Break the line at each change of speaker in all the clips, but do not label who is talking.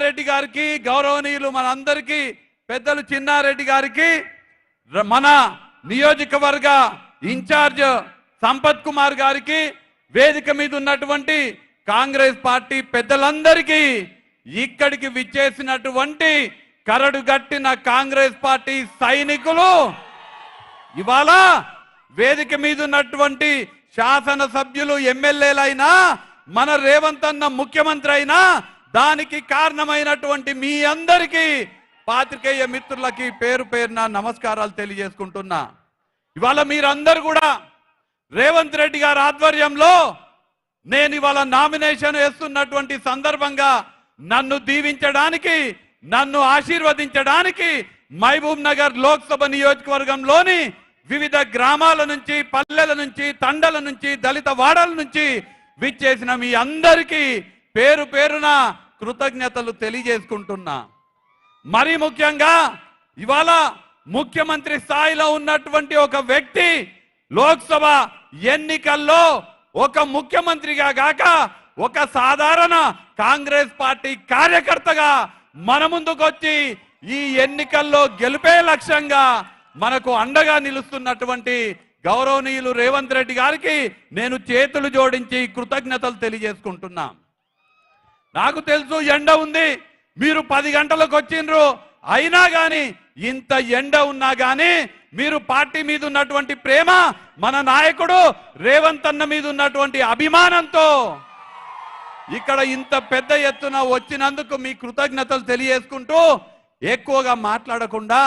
రెడ్డి గారికి, గౌరవనీయులు మనందరికీ పెద్దలు చిన్నారెడ్డి గారికి, మన నియోజకవర్గ ఇన్ఛార్జ్ సంపత్ కుమార్ గారికి, వేదిక మీద ఉన్నటువంటి కాంగ్రెస్ పార్టీ పెద్దలందరికీ, ఇక్కడికి విచ్చేసినటువంటి కరడుగట్టిన కాంగ్రెస్ పార్టీ సైనికులు, ఇవాళ వేదిక మీద ఉన్నటువంటి శాసన సభ్యులు, ఎమ్మెల్యేలైనా, మన రేవంత్ అన్న ముఖ్యమంత్రి అయినా, దానికి కారణమైనటువంటి మీ అందరికీ పాత్రికేయ మిత్రులకి పేరు పేరున నమస్కారాలు తెలియజేసుకుంటున్నా. ఇవాళ మీరందరూ కూడా రేవంత్ రెడ్డి గారి ఆధ్వర్యంలో నేను ఇవాళ నామినేషన్ వేస్తున్నటువంటి సందర్భంగా నన్ను దీవించడానికి, నన్ను ఆశీర్వదించడానికి మహబూబ్ నగర్ లోక్సభ నియోజకవర్గంలోని వివిధ గ్రామాల నుంచి, పల్లెల నుంచి, తండల నుంచి, దళిత వాడల నుంచి విచ్చేసిన మీ అందరికీ పేరు పేరున కృతజ్ఞతలు తెలియజేసుకుంటున్నా. మరీ ముఖ్యంగా ఇవాళ ముఖ్యమంత్రి స్థాయిలో ఉన్నటువంటి ఒక వ్యక్తి లోక్సభ ఎన్నికల్లో ఒక ముఖ్యమంత్రిగా గాక ఒక సాధారణ కాంగ్రెస్ పార్టీ కార్యకర్తగా మన ముందుకొచ్చి ఈ ఎన్నికల్లో గెలిపే లక్ష్యంగా మనకు అండగా నిలుస్తున్నటువంటి గౌరవనీయులు రేవంత్ రెడ్డి గారికి నేను చేతులు జోడించి కృతజ్ఞతలు తెలియజేసుకుంటున్నా. నాకు తెలుసు ఎండ ఉంది, మీరు 10 గంటలకు వచ్చిండ్రు, అయినా కానీ ఇంత ఎండ ఉన్నా కానీ మీరు పార్టీ మీద ఉన్నటువంటి ప్రేమ, మన నాయకుడు రేవంత్ అన్న మీద ఉన్నటువంటి అభిమానంతో ఇక్కడ ఇంత పెద్ద ఎత్తున వచ్చినందుకు మీ కృతజ్ఞతలు తెలియజేసుకుంటూ ఎక్కువగా మాట్లాడకుండా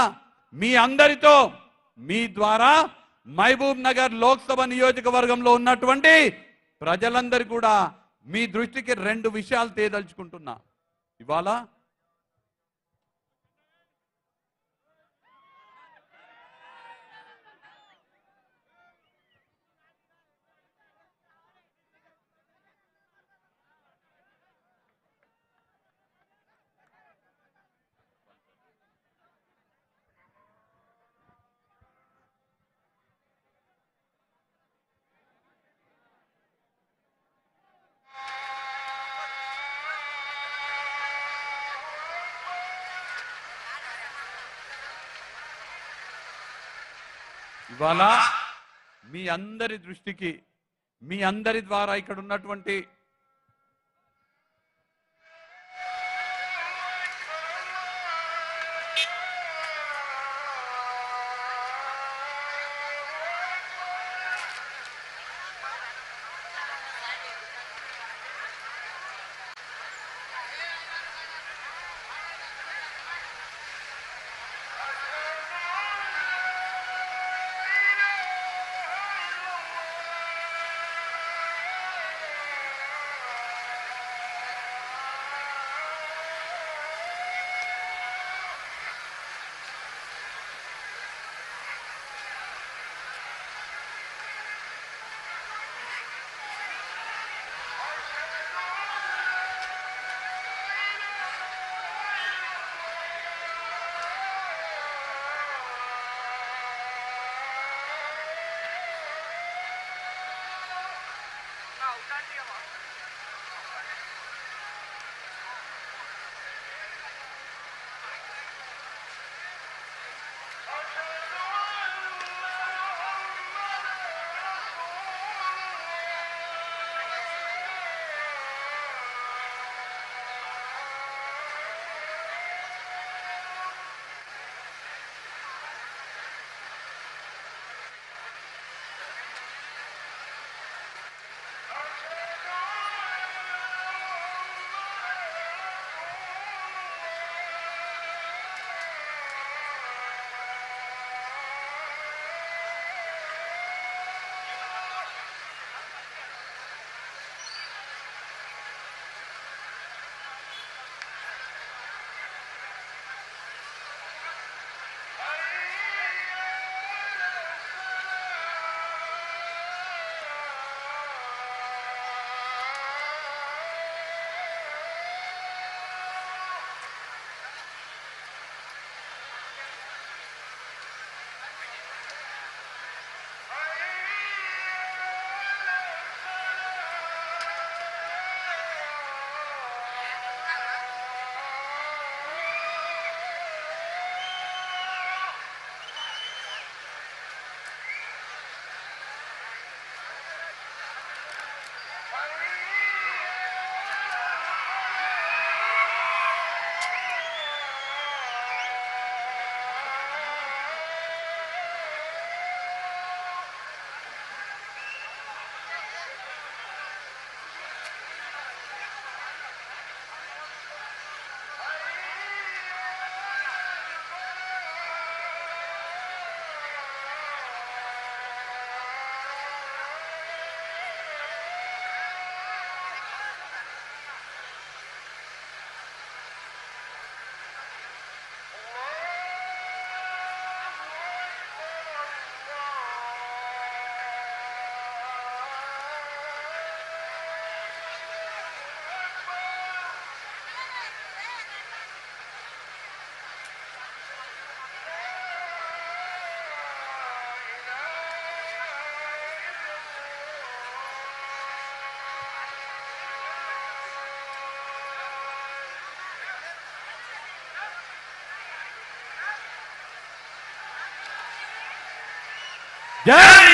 మీ అందరితో, మీ ద్వారా మహబూబ్ నగర్ లోక్సభ నియోజకవర్గంలో ఉన్నటువంటి ప్రజలందరూ కూడా మీ దృష్టికి 2 విషయాలు తేదలుచుకుంటున్నా. ఇవాళ ఇవాళ మీ అందరి దృష్టికి, మీ అందరి ద్వారా ఇక్కడ ఉన్నటువంటి జై